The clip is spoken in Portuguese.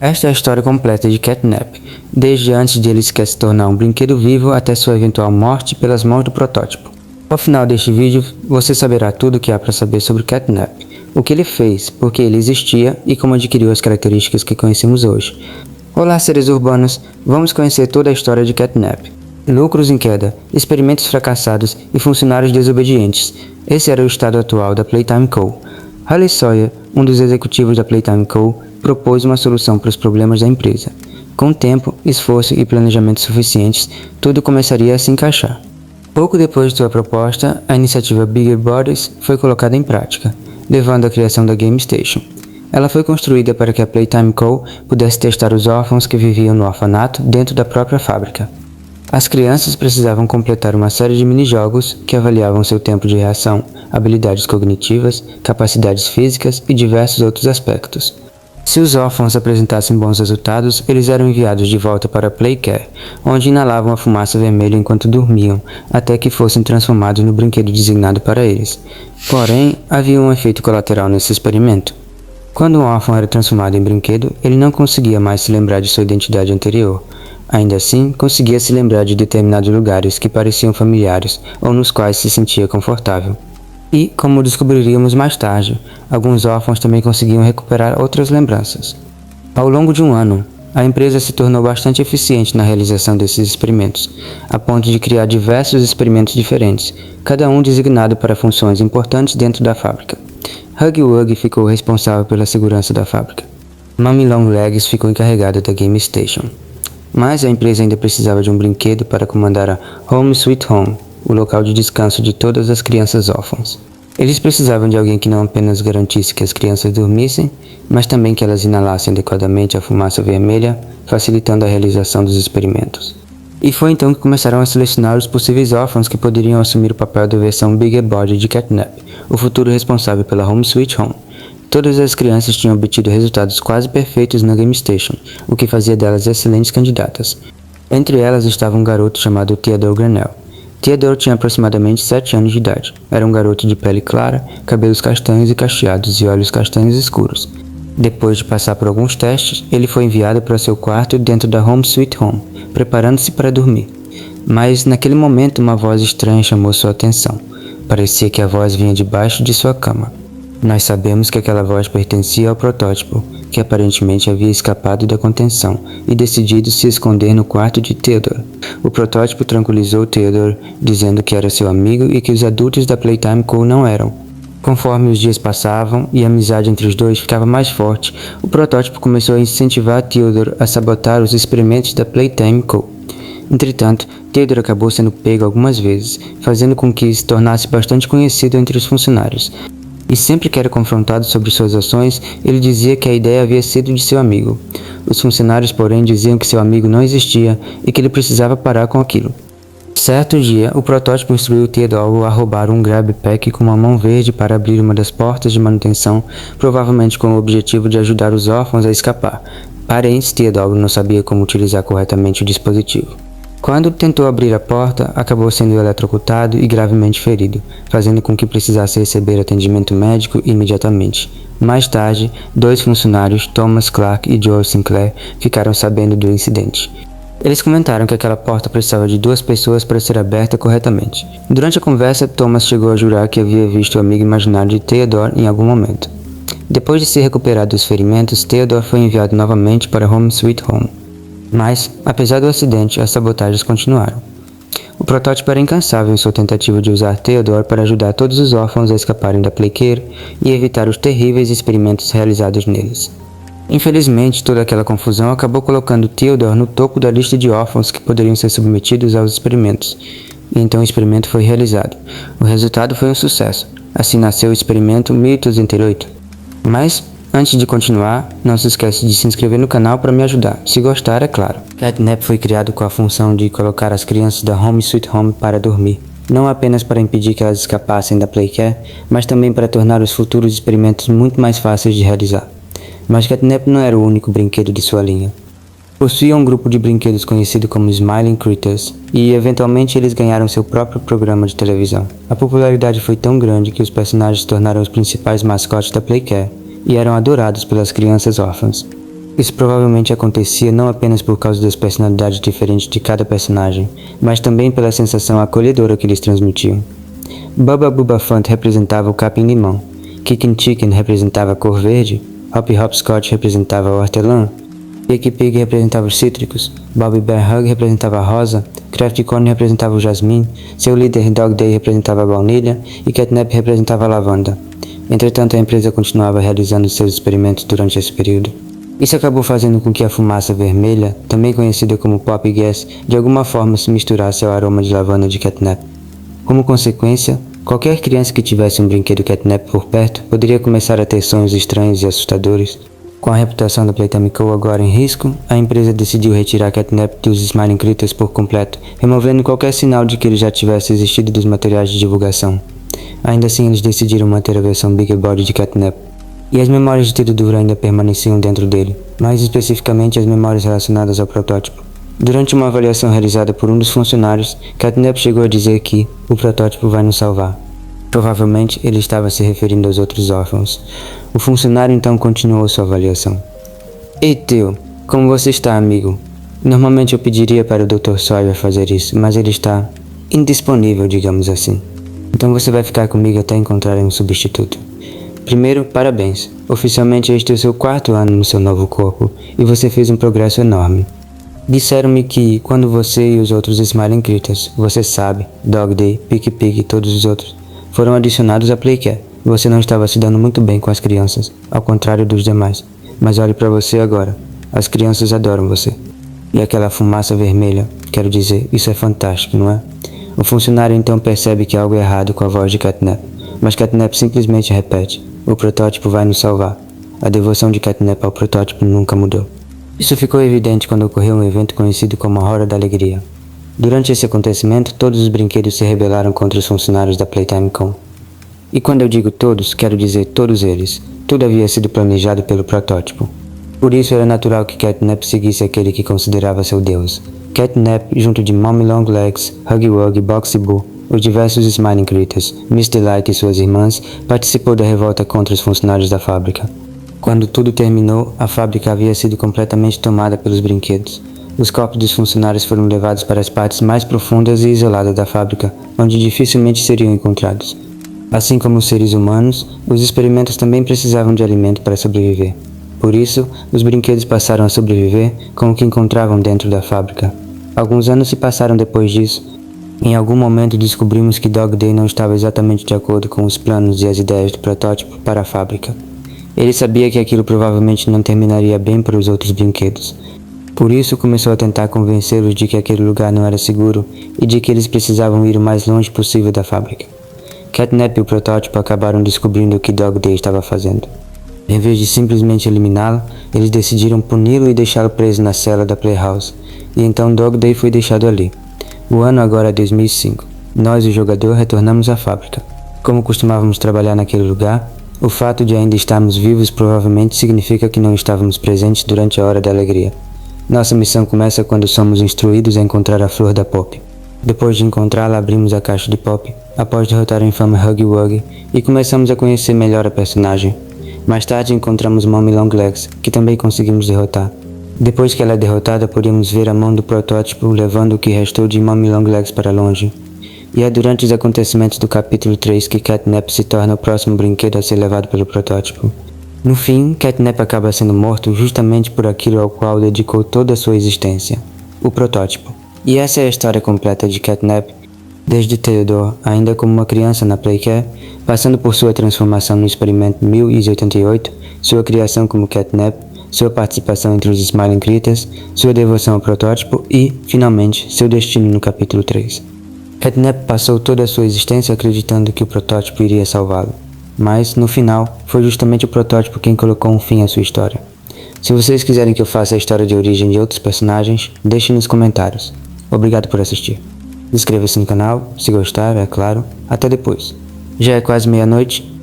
Esta é a história completa de Catnap, desde antes de ele sequer se tornar um brinquedo vivo até sua eventual morte pelas mãos do protótipo. Ao final deste vídeo, você saberá tudo o que há para saber sobre Catnap, o que ele fez, por que ele existia e como adquiriu as características que conhecemos hoje. Olá, seres urbanos, vamos conhecer toda a história de Catnap. Lucros em queda, experimentos fracassados e funcionários desobedientes. Esse era o estado atual da Playtime Co. Halley Sawyer, um dos executivos da Playtime Co., propôs uma solução para os problemas da empresa. Com tempo, esforço e planejamento suficientes, tudo começaria a se encaixar. Pouco depois de sua proposta, a iniciativa Bigger Bodies foi colocada em prática, levando à criação da Game Station. Ela foi construída para que a Playtime Co. pudesse testar os órfãos que viviam no orfanato dentro da própria fábrica. As crianças precisavam completar uma série de minijogos que avaliavam seu tempo de reação, habilidades cognitivas, capacidades físicas e diversos outros aspectos. Se os órfãos apresentassem bons resultados, eles eram enviados de volta para a Playcare, onde inalavam a fumaça vermelha enquanto dormiam, até que fossem transformados no brinquedo designado para eles. Porém, havia um efeito colateral nesse experimento. Quando um órfão era transformado em brinquedo, ele não conseguia mais se lembrar de sua identidade anterior. Ainda assim, conseguia se lembrar de determinados lugares que pareciam familiares ou nos quais se sentia confortável. E, como descobriríamos mais tarde, alguns órfãos também conseguiam recuperar outras lembranças. Ao longo de um ano, a empresa se tornou bastante eficiente na realização desses experimentos, a ponto de criar diversos experimentos diferentes, cada um designado para funções importantes dentro da fábrica. Huggy Wuggy ficou responsável pela segurança da fábrica. Mummy Longlegs ficou encarregada da Game Station. Mas a empresa ainda precisava de um brinquedo para comandar a Home Sweet Home, o local de descanso de todas as crianças órfãs. Eles precisavam de alguém que não apenas garantisse que as crianças dormissem, mas também que elas inalassem adequadamente a fumaça vermelha, facilitando a realização dos experimentos. E foi então que começaram a selecionar os possíveis órfãos que poderiam assumir o papel da versão Bigger Body de Catnap, o futuro responsável pela Home Sweet Home. Todas as crianças tinham obtido resultados quase perfeitos na Game Station, o que fazia delas excelentes candidatas. Entre elas estava um garoto chamado Theodore Granell. Theodore tinha aproximadamente 7 anos de idade. Era um garoto de pele clara, cabelos castanhos e cacheados e olhos castanhos escuros. Depois de passar por alguns testes, ele foi enviado para seu quarto dentro da Home Sweet Home, preparando-se para dormir. Mas, naquele momento, uma voz estranha chamou sua atenção. Parecia que a voz vinha debaixo de sua cama. Nós sabemos que aquela voz pertencia ao protótipo, que aparentemente havia escapado da contenção e decidido se esconder no quarto de Theodore. O protótipo tranquilizou Theodore, dizendo que era seu amigo e que os adultos da Playtime Co. não eram. Conforme os dias passavam e a amizade entre os dois ficava mais forte, o protótipo começou a incentivar Theodore a sabotar os experimentos da Playtime Co. Entretanto, Theodore acabou sendo pego algumas vezes, fazendo com que se tornasse bastante conhecido entre os funcionários. E sempre que era confrontado sobre suas ações, ele dizia que a ideia havia sido de seu amigo. Os funcionários, porém, diziam que seu amigo não existia e que ele precisava parar com aquilo. Certo dia, o protótipo instruiu Theodore a roubar um grab pack com uma mão verde para abrir uma das portas de manutenção, provavelmente com o objetivo de ajudar os órfãos a escapar. Porém, Theodore não sabia como utilizar corretamente o dispositivo. Quando tentou abrir a porta, acabou sendo eletrocutado e gravemente ferido, fazendo com que precisasse receber atendimento médico imediatamente. Mais tarde, 2 funcionários, Thomas Clark e Joel Sinclair, ficaram sabendo do incidente. Eles comentaram que aquela porta precisava de 2 pessoas para ser aberta corretamente. Durante a conversa, Thomas chegou a jurar que havia visto o amigo imaginário de Theodore em algum momento. Depois de se recuperar dos ferimentos, Theodore foi enviado novamente para Home Sweet Home. Mas, apesar do acidente, as sabotagens continuaram. O protótipo era incansável em sua tentativa de usar Theodore para ajudar todos os órfãos a escaparem da Playcare e evitar os terríveis experimentos realizados neles. Infelizmente, toda aquela confusão acabou colocando Theodore no topo da lista de órfãos que poderiam ser submetidos aos experimentos. E então o experimento foi realizado. O resultado foi um sucesso. Assim nasceu o experimento 1038. Mas, antes de continuar, não se esqueça de se inscrever no canal para me ajudar, se gostar, é claro. Catnap foi criado com a função de colocar as crianças da Home Sweet Home para dormir, não apenas para impedir que elas escapassem da Playcare, mas também para tornar os futuros experimentos muito mais fáceis de realizar. Mas Catnap não era o único brinquedo de sua linha. Possuía um grupo de brinquedos conhecido como Smiling Critters, e eventualmente eles ganharam seu próprio programa de televisão. A popularidade foi tão grande que os personagens se tornaram os principais mascotes da Playcare, e eram adorados pelas crianças órfãs. Isso provavelmente acontecia não apenas por causa das personalidades diferentes de cada personagem, mas também pela sensação acolhedora que eles transmitiam. Bubba Bubba Fant representava o capim-limão, Kickin' Chicken representava a cor verde, Hop Hopscotch representava o hortelã, Pig Pig representava os cítricos, Bobby Bear Hug representava a rosa, Craft Cone representava o jasmim, seu líder Dog Day representava a baunilha e Catnap representava a lavanda. Entretanto, a empresa continuava realizando seus experimentos durante esse período. Isso acabou fazendo com que a fumaça vermelha, também conhecida como Pop Gas, de alguma forma se misturasse ao aroma de lavanda de Catnap. Como consequência, qualquer criança que tivesse um brinquedo Catnap por perto poderia começar a ter sonhos estranhos e assustadores. Com a reputação da Playtime Co. agora em risco, a empresa decidiu retirar Catnap dos Smiling Critters por completo, removendo qualquer sinal de que ele já tivesse existido dos materiais de divulgação. Ainda assim, eles decidiram manter a versão Bigger Body de Catnap. E as memórias de tiro duro ainda permaneciam dentro dele, mais especificamente as memórias relacionadas ao protótipo. Durante uma avaliação realizada por um dos funcionários, Catnap chegou a dizer que o protótipo vai nos salvar. Provavelmente ele estava se referindo aos outros órfãos. O funcionário então continuou sua avaliação. Ei, Theo, como você está, amigo? Normalmente eu pediria para o Dr. Sawyer fazer isso, mas ele está indisponível, digamos assim. Então você vai ficar comigo até encontrarem um substituto. Primeiro, parabéns. Oficialmente este é o seu 4º ano no seu novo corpo, e você fez um progresso enorme. Disseram-me que, quando você e os outros Smiling Critters, você sabe, Dog Day, Pig Pig e todos os outros, foram adicionados a Playcare, você não estava se dando muito bem com as crianças, ao contrário dos demais. Mas olhe para você agora. As crianças adoram você. E aquela fumaça vermelha, quero dizer, isso é fantástico, não é? O funcionário então percebe que há algo errado com a voz de Catnap, mas Catnap simplesmente repete: o protótipo vai nos salvar. A devoção de Catnap ao protótipo nunca mudou. Isso ficou evidente quando ocorreu um evento conhecido como a Hora da Alegria. Durante esse acontecimento, todos os brinquedos se rebelaram contra os funcionários da Playtime Co. E quando eu digo todos, quero dizer todos eles. Tudo havia sido planejado pelo protótipo. Por isso era natural que Catnap seguisse aquele que considerava seu deus. Catnap, junto de Mommy Longlegs, Huggy Wuggy, Boxy Boo, os diversos Smiling Critters, Miss Delight e suas irmãs, participou da revolta contra os funcionários da fábrica. Quando tudo terminou, a fábrica havia sido completamente tomada pelos brinquedos. Os corpos dos funcionários foram levados para as partes mais profundas e isoladas da fábrica, onde dificilmente seriam encontrados. Assim como os seres humanos, os experimentos também precisavam de alimento para sobreviver. Por isso, os brinquedos passaram a sobreviver com o que encontravam dentro da fábrica. Alguns anos se passaram depois disso. Em algum momento descobrimos que Dog Day não estava exatamente de acordo com os planos e as ideias do protótipo para a fábrica. Ele sabia que aquilo provavelmente não terminaria bem para os outros brinquedos. Por isso começou a tentar convencê-los de que aquele lugar não era seguro e de que eles precisavam ir o mais longe possível da fábrica. Catnap e o protótipo acabaram descobrindo o que Dog Day estava fazendo. Em vez de simplesmente eliminá-lo, eles decidiram puni-lo e deixá-lo preso na cela da Playhouse. E então Dog Day foi deixado ali. O ano agora é 2005. Nós, o jogador, retornamos à fábrica. Como costumávamos trabalhar naquele lugar, o fato de ainda estarmos vivos provavelmente significa que não estávamos presentes durante a Hora da Alegria. Nossa missão começa quando somos instruídos a encontrar a Flor da Pop. Depois de encontrá-la, abrimos a caixa de Pop, após derrotar o infame Huggy Wuggy, e começamos a conhecer melhor a personagem. Mais tarde encontramos Mommy Longlegs, que também conseguimos derrotar. Depois que ela é derrotada, podemos ver a mão do protótipo levando o que restou de Mommy Longlegs para longe. E é durante os acontecimentos do capítulo 3 que Catnap se torna o próximo brinquedo a ser levado pelo protótipo. No fim, Catnap acaba sendo morto justamente por aquilo ao qual dedicou toda a sua existência, o protótipo. E essa é a história completa de Catnap, desde Theodore, ainda como uma criança na Playcare, passando por sua transformação no experimento 1088, sua criação como Catnap, sua participação entre os Smiling Critters, sua devoção ao protótipo e, finalmente, seu destino no capítulo 3. Catnap passou toda a sua existência acreditando que o protótipo iria salvá-lo, mas, no final, foi justamente o protótipo quem colocou um fim à sua história. Se vocês quiserem que eu faça a história de origem de outros personagens, deixem nos comentários. Obrigado por assistir. Inscreva-se no canal, se gostar, é claro. Até depois. Já é quase meia-noite